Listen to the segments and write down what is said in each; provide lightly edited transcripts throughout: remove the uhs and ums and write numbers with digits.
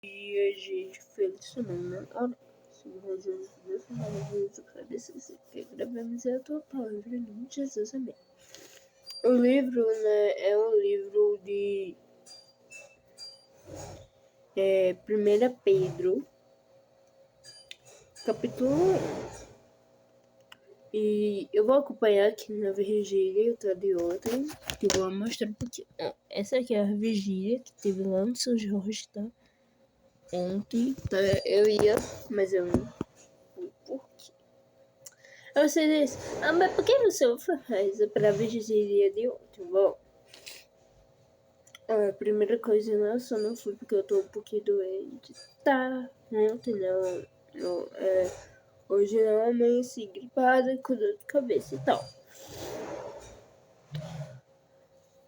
dia, gente. Feliz semana. Ora, Senhor Jesus, Deus maravilhoso, cabeça que gravamos a tua palavra em nome de Jesus, amém. O livro, é um livro de 1 Pedro, capítulo 1. E eu vou acompanhar aqui na vigília, tá, de ontem, que eu vou mostrar um pouquinho. Essa aqui é a vigília que teve lá no São Jorge, tá? Ontem, tá? Eu ia, mas eu não fui. Por quê? Aí você diz, mas por que você faz pra vigília de ontem? Bom, a primeira coisa, eu só não fui porque eu tô um pouquinho doente. Tá, ontem não, hoje eu amanheci gripada, com dor de cabeça e tal.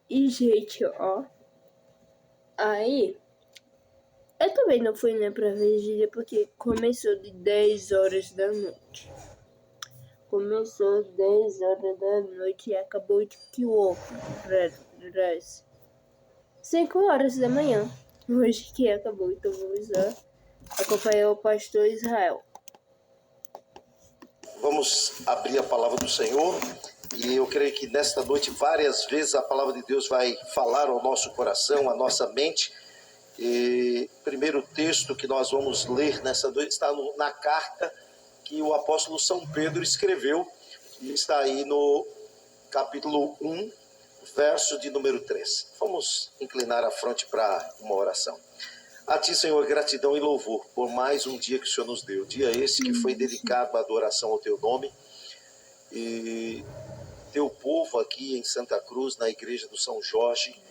E, gente, ó, aí, eu também não fui, pra vigília porque começou de 10 horas da noite. Começou 10 horas da noite e acabou de que outro, 5 horas da manhã. Hoje que acabou, então vamos lá acompanhar o pastor Israel. Vamos abrir a palavra do Senhor e eu creio que nesta noite várias vezes a palavra de Deus vai falar ao nosso coração, à nossa mente. E o primeiro texto que nós vamos ler nessa noite está na carta que o apóstolo São Pedro escreveu, e está aí no capítulo 1, verso de número 3. Vamos inclinar a fronte para uma oração. A Ti, Senhor, gratidão e louvor por mais um dia que o Senhor nos deu. Dia esse que foi dedicado à adoração ao Teu nome. E Teu povo aqui em Santa Cruz, na igreja do São Jorge,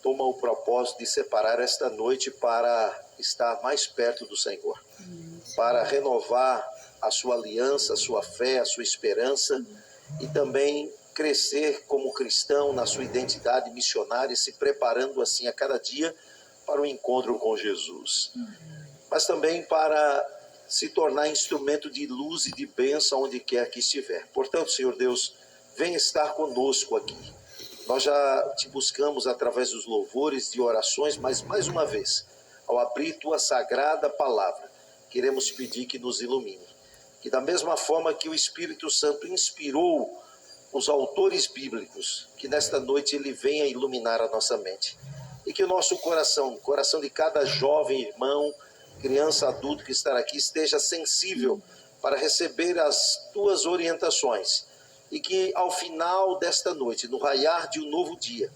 toma o propósito de separar esta noite para estar mais perto do Senhor, para renovar a sua aliança, a sua fé, a sua esperança e também crescer como cristão na sua identidade missionária, se preparando assim a cada dia para o encontro com Jesus, mas também para se tornar instrumento de luz e de bênção onde quer que estiver. Portanto, Senhor Deus, vem estar conosco aqui. Nós já te buscamos através dos louvores, de orações, mas mais uma vez, ao abrir tua sagrada palavra, queremos pedir que nos ilumine. Que da mesma forma que o Espírito Santo inspirou os autores bíblicos, que nesta noite ele venha iluminar a nossa mente. E que o nosso coração, o coração de cada jovem irmão, criança, adulto que está aqui, esteja sensível para receber as tuas orientações. E que ao final desta noite, no raiar de um novo dia,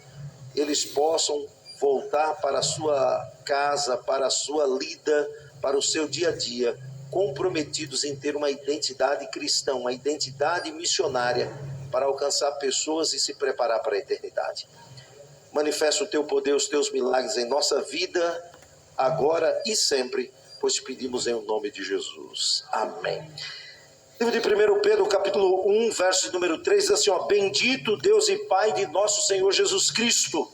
eles possam voltar para a sua casa, para a sua lida, para o seu dia a dia, comprometidos em ter uma identidade cristã, uma identidade missionária, para alcançar pessoas e se preparar para a eternidade. Manifesta o teu poder, os teus milagres em nossa vida, agora e sempre, pois pedimos em nome de Jesus. Amém. Livro de 1 Pedro, capítulo 1, verso número 3, diz assim, ó, bendito Deus e Pai de nosso Senhor Jesus Cristo,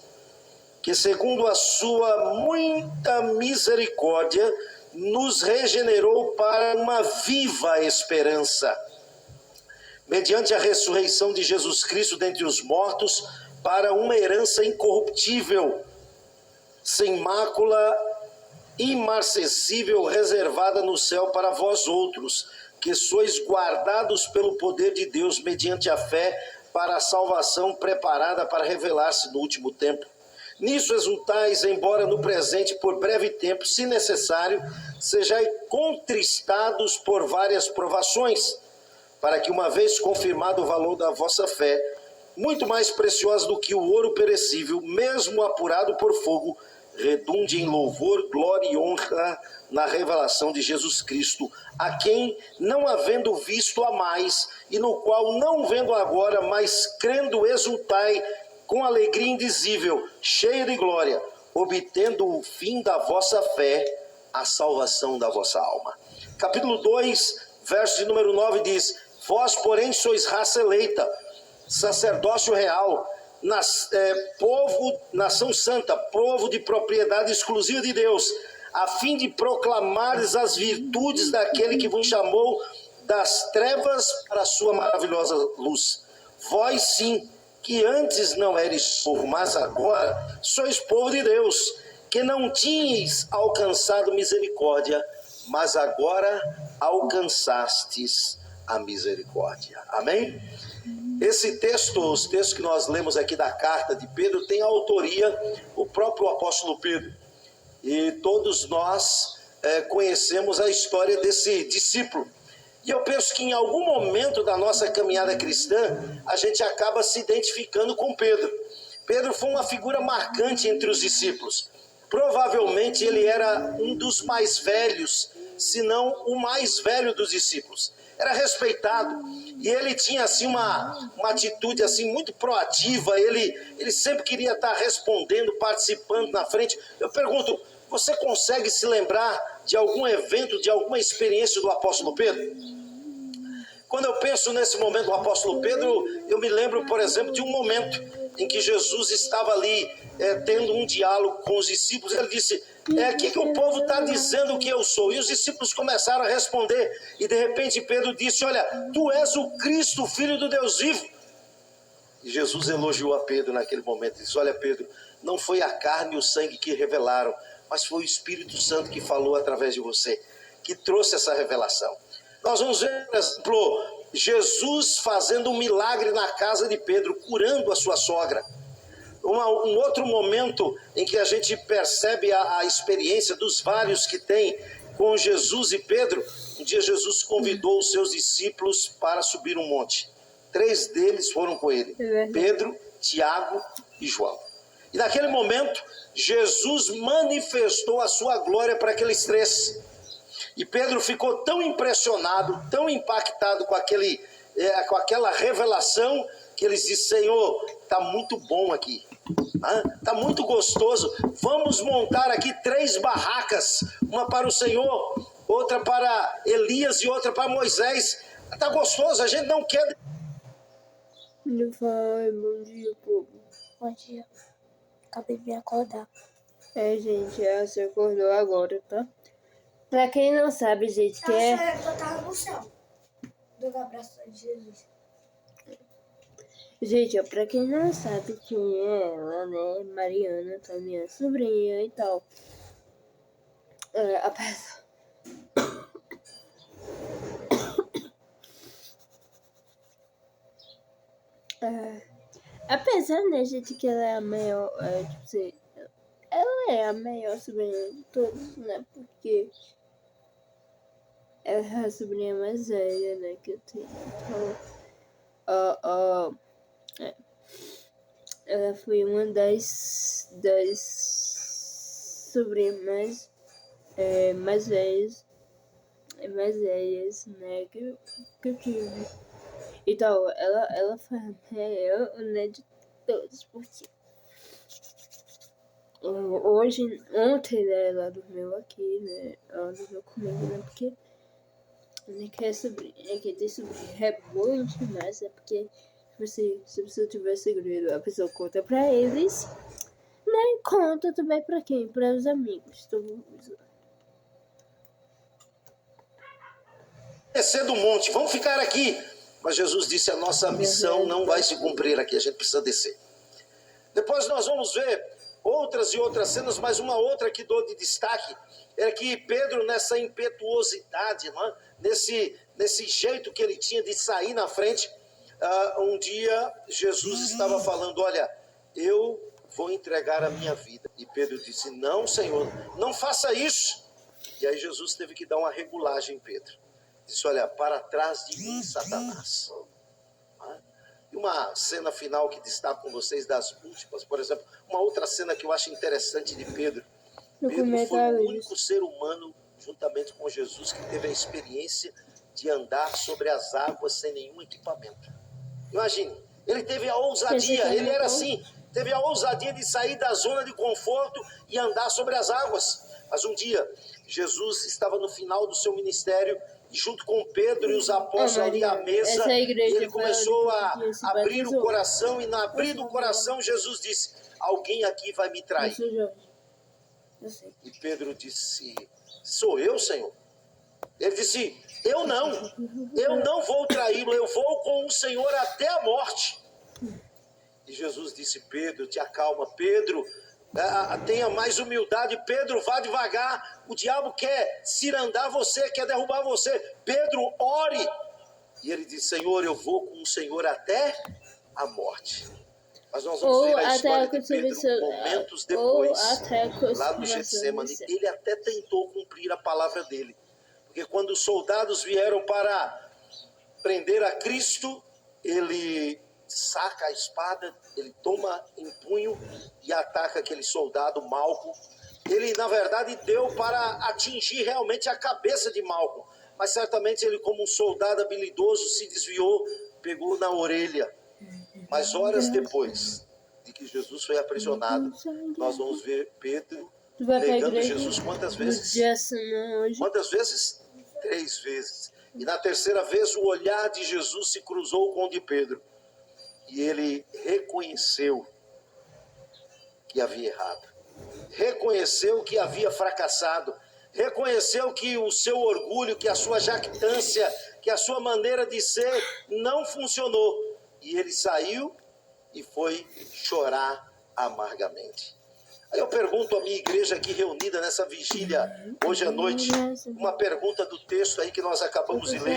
que segundo a sua muita misericórdia, nos regenerou para uma viva esperança, mediante a ressurreição de Jesus Cristo dentre os mortos, para uma herança incorruptível, sem mácula, imarcessível, reservada no céu para vós outros, que sois guardados pelo poder de Deus mediante a fé para a salvação preparada para revelar-se no último tempo. Nisso exultais, embora no presente por breve tempo, se necessário, sejais contristados por várias provações, para que uma vez confirmado o valor da vossa fé, muito mais preciosa do que o ouro perecível, mesmo apurado por fogo, redunde em louvor, glória e honra na revelação de Jesus Cristo, a quem, não havendo visto a mais, e no qual não vendo agora, mas crendo exultai com alegria indizível, cheio de glória, obtendo o fim da vossa fé, a salvação da vossa alma. Capítulo 2, verso de número 9 diz, vós, porém, sois raça eleita, sacerdócio real, povo, nação santa, povo de propriedade exclusiva de Deus, a fim de proclamares as virtudes daquele que vos chamou das trevas para a sua maravilhosa luz. Vós sim, que antes não eres povo, mas agora sois povo de Deus, que não tinhas alcançado misericórdia, mas agora alcançastes a misericórdia. Amém? Esse texto, os textos que nós lemos aqui da carta de Pedro, tem a autoria o próprio apóstolo Pedro. E todos nós conhecemos a história desse discípulo. E eu penso que em algum momento da nossa caminhada cristã, a gente acaba se identificando com Pedro. Pedro foi uma figura marcante entre os discípulos. Provavelmente ele era um dos mais velhos, se não o mais velho dos discípulos. Era respeitado e ele tinha assim uma atitude assim muito proativa. Ele sempre queria estar respondendo, participando na frente. Eu pergunto, você consegue se lembrar de algum evento, de alguma experiência do apóstolo Pedro? Quando eu penso nesse momento do apóstolo Pedro, eu me lembro, por exemplo, de um momento em que Jesus estava ali tendo um diálogo com os discípulos. Ele disse, o que o povo está dizendo que eu sou? E os discípulos começaram a responder. E de repente Pedro disse, olha, tu és o Cristo, o Filho do Deus vivo. E Jesus elogiou a Pedro naquele momento. Disse, olha Pedro, não foi a carne e o sangue que revelaram, mas foi o Espírito Santo que falou através de você, que trouxe essa revelação. Nós vamos ver, por exemplo, Jesus fazendo um milagre na casa de Pedro, curando a sua sogra. Um outro momento em que a gente percebe a experiência dos vários que tem com Jesus e Pedro. Um dia Jesus convidou os seus discípulos para subir um monte. 3 deles foram com ele, Pedro, Tiago e João. E naquele momento, Jesus manifestou a sua glória para aqueles 3. E Pedro ficou tão impressionado, tão impactado com aquela revelação, que ele disse, Senhor, está muito bom aqui, está muito gostoso, vamos montar aqui 3 barracas, uma para o Senhor, outra para Elias e outra para Moisés. Está gostoso, a gente não quer... Ele vai, bom dia, povo. Bom dia. Acabei de me acordar. Gente, ela se acordou agora, tá? Pra quem não sabe, gente, que é... Eu tava no céu. Do abraço de Jesus. Gente, ó, pra quem não sabe quem é ela, né? Mariana, tá? Minha sobrinha e tal. Apesar, né, gente, que ela é a maior... tipo assim, ela é a maior sobrinha de todos, né? Porque... ela é a sobrinha mais velha, né, que eu tenho. Então, ela foi uma das sobrinhas mais velhas, né, que eu tive. Então, ela foi a maior, né, de todos, porque ontem, né, ela dormiu aqui, né, ela dormiu comigo, né, porque quer ter sobrinha é bom demais, é porque se a pessoa tiver segredo, a pessoa conta pra eles, né? E conta também pra quem? Para os amigos. Descer do monte, vamos ficar aqui. Mas Jesus disse, a nossa missão não vai se cumprir aqui, a gente precisa descer. Depois nós vamos ver outras e outras cenas, mas uma outra que dou de destaque é que Pedro, nessa impetuosidade, né? nesse jeito que ele tinha de sair na frente, um dia Jesus estava falando, olha, eu vou entregar a minha vida. E Pedro disse, não, Senhor, não faça isso. E aí Jesus teve que dar uma regulagem em Pedro. Disse, olha, para trás de mim, Satanás. E uma cena final que destaco com vocês das últimas, por exemplo, uma outra cena que eu acho interessante de Pedro. Pedro foi o único ser humano, juntamente com Jesus, que teve a experiência de andar sobre as águas sem nenhum equipamento. Imagine, ele teve a ousadia, ele era assim, teve a ousadia de sair da zona de conforto e andar sobre as águas. Mas um dia, Jesus estava no final do seu ministério, e junto com Pedro e os apóstolos ali à mesa, e ele começou a abrir o coração, e na abrir do coração, Jesus disse, alguém aqui vai me trair. E Pedro disse, sou eu, Senhor? Ele disse, eu não vou traí-lo, eu vou com o Senhor até a morte. E Jesus disse, Pedro, te acalma, Pedro, tenha mais humildade. Pedro, vá devagar. O diabo quer cirandar você, quer derrubar você. Pedro, ore. E ele diz: Senhor, eu vou com o Senhor até a morte. Mas nós vamos ver a história de Pedro momentos depois, lá no Getsemane. Ele até tentou cumprir a palavra dele. Porque quando os soldados vieram para prender a Cristo, ele saca a espada, ele toma em punho e ataca aquele soldado Malco. Ele, na verdade, deu para atingir realmente a cabeça de Malco. Mas certamente ele, como um soldado habilidoso, se desviou, pegou na orelha. Mas horas depois de que Jesus foi aprisionado, nós vamos ver Pedro negando Jesus quantas vezes? Quantas vezes? 3 vezes. E na terceira vez o olhar de Jesus se cruzou com o de Pedro. E ele reconheceu que havia errado. Reconheceu que havia fracassado. Reconheceu que o seu orgulho, que a sua jactância, que a sua maneira de ser não funcionou. E ele saiu e foi chorar amargamente. Aí eu pergunto à minha igreja aqui reunida nessa vigília, hoje à noite, uma pergunta do texto aí que nós acabamos de ler.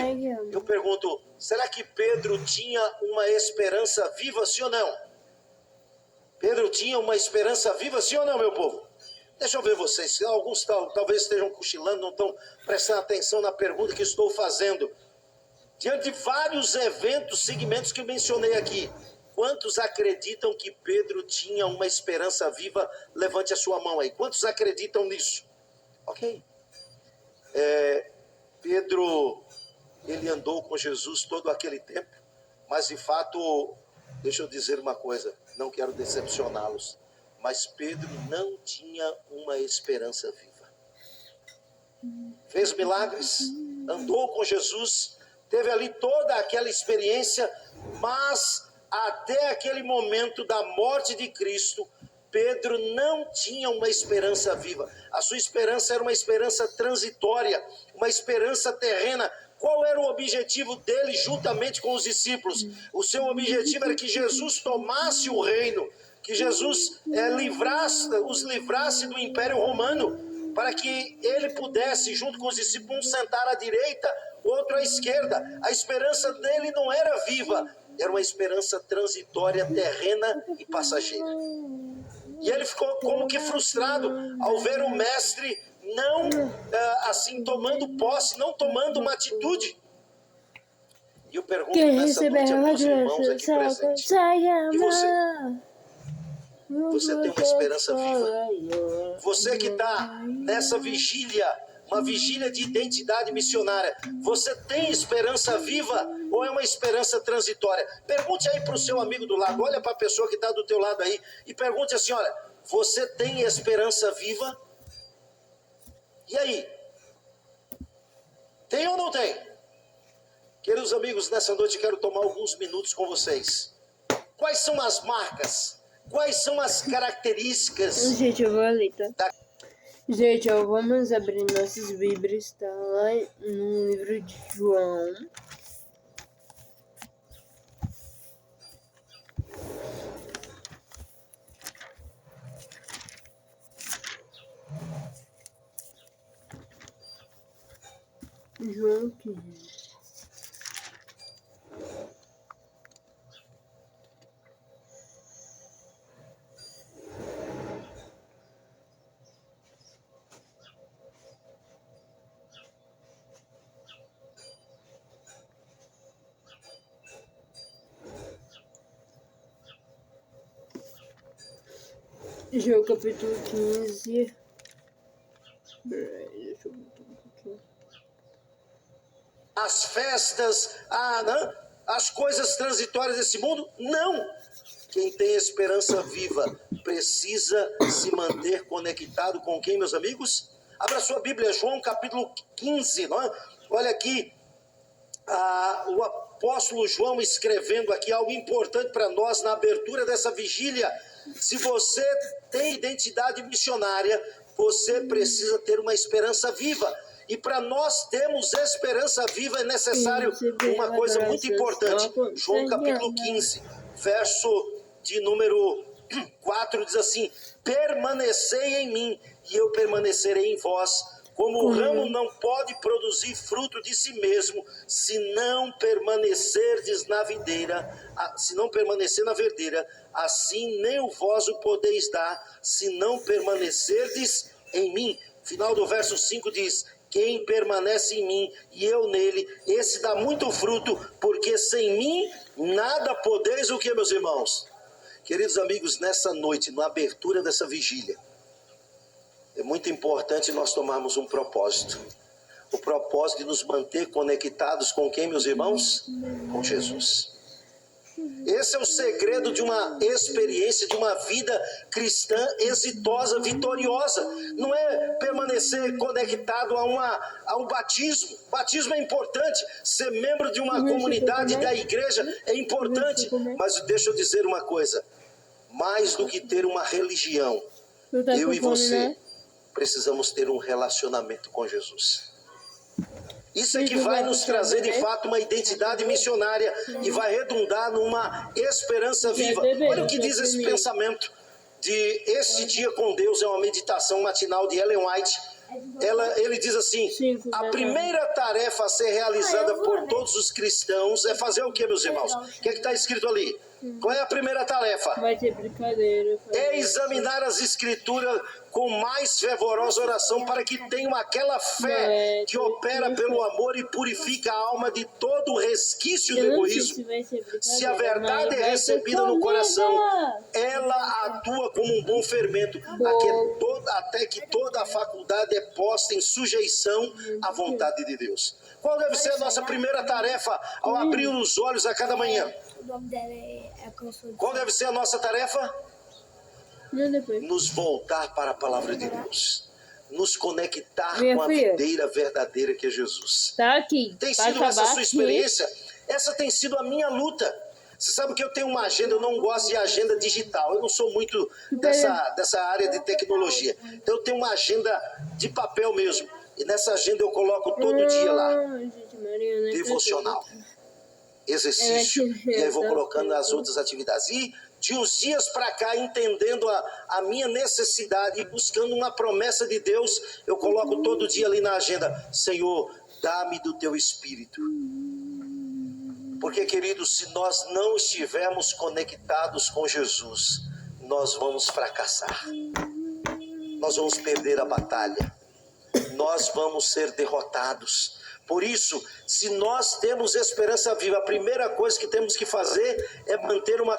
Eu pergunto, será que Pedro tinha uma esperança viva, sim ou não? Pedro tinha uma esperança viva, sim ou não, meu povo? Deixa eu ver vocês, alguns talvez estejam cochilando, não estão prestando atenção na pergunta que estou fazendo. Diante de vários eventos, segmentos que eu mencionei aqui, quantos acreditam que Pedro tinha uma esperança viva? Levante a sua mão aí. Quantos acreditam nisso? Ok. Pedro, ele andou com Jesus todo aquele tempo, mas de fato, deixa eu dizer uma coisa, não quero decepcioná-los, mas Pedro não tinha uma esperança viva. Fez milagres, andou com Jesus, teve ali toda aquela experiência, mas até aquele momento da morte de Cristo, Pedro não tinha uma esperança viva. A sua esperança era uma esperança transitória, uma esperança terrena. Qual era o objetivo dele juntamente com os discípulos? O seu objetivo era que Jesus tomasse o reino, que Jesus os livrasse do Império Romano, para que ele pudesse, junto com os discípulos, um sentar à direita, outro à esquerda. A esperança dele não era viva, era uma esperança transitória, terrena e passageira. E ele ficou como que frustrado ao ver o mestre não assim tomando posse, não tomando uma atitude. E eu pergunto nessa noite a meus irmãos aqui presentes, e você? Você tem uma esperança viva? Você que está nessa vigília, uma vigília de identidade missionária, você tem esperança viva ou é uma esperança transitória? Pergunte aí para o seu amigo do lado, olha para a pessoa que está do teu lado aí e pergunte assim, olha, você tem esperança viva? E aí? Tem ou não tem? Queridos amigos, nessa noite quero tomar alguns minutos com vocês. Quais são as marcas? Quais são as características? Gente, eu vou ali, tá? Gente, vamos abrir nossas Bíblias, tá? Lá no livro de João. João 15. João capítulo 15. Deixa eu botar um pouquinho. As festas, as coisas transitórias desse mundo? Não! Quem tem esperança viva precisa se manter conectado com quem, meus amigos? Abra sua Bíblia, João capítulo 15. Não é? Olha aqui, o apóstolo João escrevendo aqui algo importante para nós na abertura dessa vigília. Se você tem identidade missionária, você precisa ter uma esperança viva. E para nós termos esperança viva é necessário uma coisa muito importante. João capítulo 15, verso de número 4 diz assim: permanecei em mim e eu permanecerei em vós. Como o ramo não pode produzir fruto de si mesmo, se não permanecerdes na videira, se não permanecer na verdeira, assim nem o vós o podeis dar, se não permanecerdes em mim. Final do verso 5 diz: quem permanece em mim e eu nele, esse dá muito fruto, porque sem mim nada podeis o que, meus irmãos? Queridos amigos, nessa noite, na abertura dessa vigília, é muito importante nós tomarmos um propósito. O propósito de nos manter conectados com quem, meus irmãos? Com Jesus. Esse é o segredo de uma experiência, de uma vida cristã exitosa, vitoriosa. Não é permanecer conectado a um batismo. Batismo é importante. Ser membro de uma comunidade da igreja é importante. Mas deixa eu dizer uma coisa. Mais do que ter uma religião, eu e você precisamos ter um relacionamento com Jesus. Isso é que vai nos trazer de fato uma identidade missionária e vai redundar numa esperança viva. Olha o que diz esse pensamento de Este Dia com Deus, é uma meditação matinal de Ellen White. Ele diz assim: a primeira tarefa a ser realizada por todos os cristãos é fazer o que, meus irmãos? O que está escrito ali? Qual é a primeira tarefa? Vai ter brincadeira. É examinar as escrituras com mais fervorosa oração, para que tenham aquela fé que opera pelo amor e purifica a alma de todo o resquício do egoísmo. Se a verdade é recebida no coração, ela atua como um bom fermento, até que toda a faculdade é posta em sujeição à vontade de Deus. Qual deve ser a nossa primeira tarefa ao abrir os olhos a cada manhã? O nome dela é Qual deve ser a nossa tarefa? Nos voltar para a palavra de Deus. Nos conectar com a videira verdadeira que é Jesus. Tá aqui. Tem sido essa sua experiência? Essa tem sido a minha luta. Você sabe que eu tenho uma agenda, eu não gosto de agenda digital. Eu não sou muito dessa área de tecnologia. Então eu tenho uma agenda de papel mesmo. E nessa agenda eu coloco todo dia lá. Devocional. Exercício. E aí vou colocando as outras atividades. E de uns dias para cá, entendendo a minha necessidade e buscando uma promessa de Deus, eu coloco todo dia ali na agenda: Senhor, dá-me do teu Espírito. Porque, queridos, se nós não estivermos conectados com Jesus, nós vamos fracassar. Nós vamos perder a batalha. Nós vamos ser derrotados. Por isso, se nós temos esperança viva, a primeira coisa que temos que fazer é manter uma...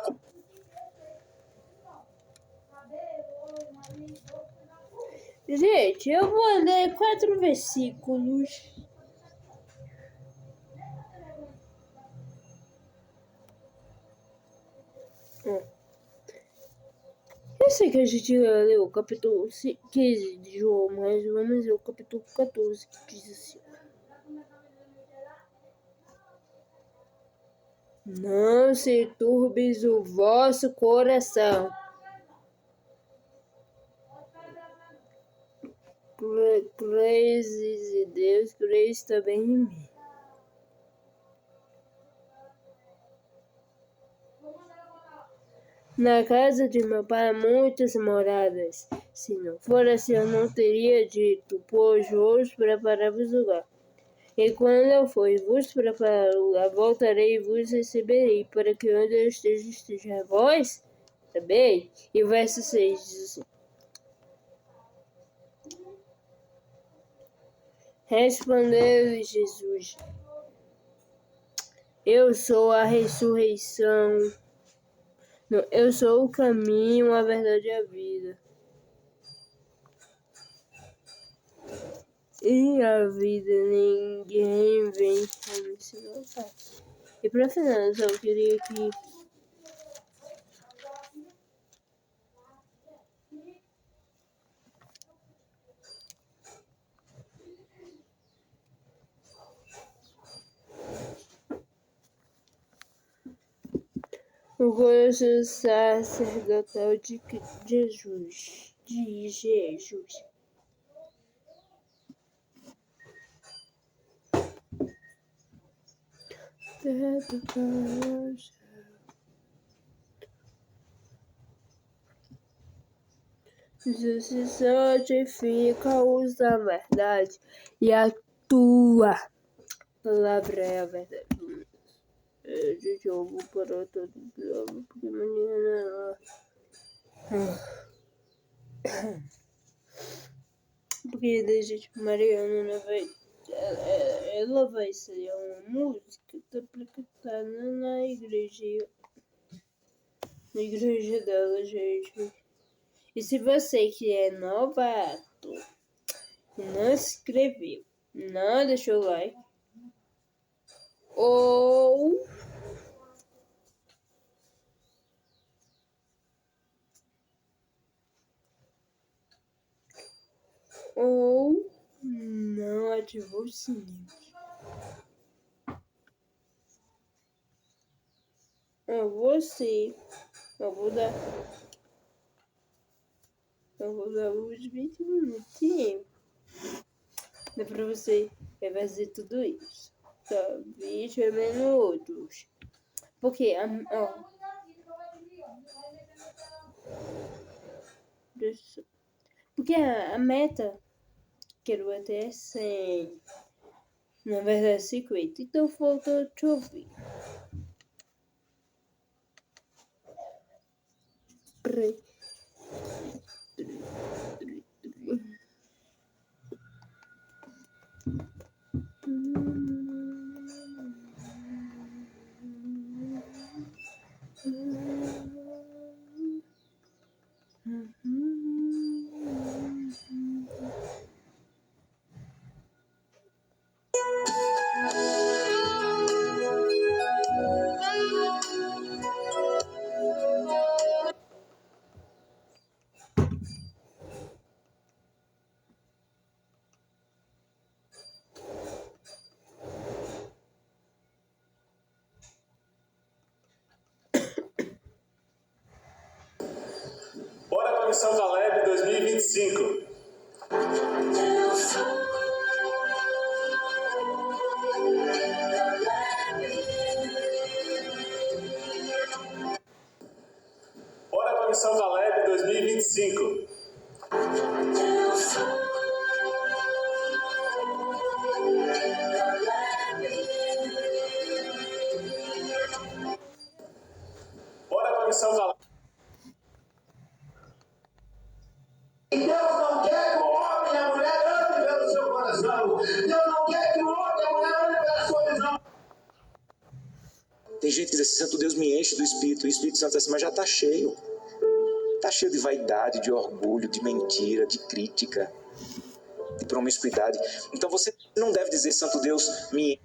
Gente, eu vou ler 4 versículos. Eu sei que a gente leu o capítulo 15 de João, mas vamos ler o capítulo 14, que diz assim: não se turbes o vosso coração. Creis em Deus, creis também em mim. Na casa de meu pai há muitas moradas. Se não for assim, eu não teria dito, pois vos preparar-vos lugar. E quando eu for e vos preparar lugar, voltarei e vos receberei, para que onde eu esteja vós também. E o verso 6 diz assim: respondeu-lhe Jesus: eu sou a ressurreição. Não, eu sou o caminho, a verdade e a vida. E a vida ninguém vem a mim se não faz. E para finalizar, eu queria que o coração sacerdotal de Jesus. Jesus se santifica, usa a verdade e a tua palavra é a verdade. Gente, eu vou parar todo o programa porque amanhã porque a gente, Mariana ela vai ser uma música para cantar na igreja dela, gente. E se você que é novato e não se inscreveu, não deixou o like, ou não ativou o sininho. Eu vou dar uns 20 minutinhos. Dá pra você fazer tudo isso. Tá, 20 minutos. Porque a meta quero até 100. Na verdade 50. Então falta te ouvir. Bora para a Missão Caleb 2025. Bora para a Missão Caleb 2025. Bora para a Missão Caleb. Deus não quer que o homem e a mulher andem pelo seu coração. Deus não quer que o homem e a mulher andem pela sua visão. Tem gente que diz assim, Santo Deus me enche do Espírito. O Espírito Santo diz assim, mas já está cheio. Está cheio de vaidade, de orgulho, de mentira, de crítica, de promiscuidade. Então você não deve dizer, Santo Deus me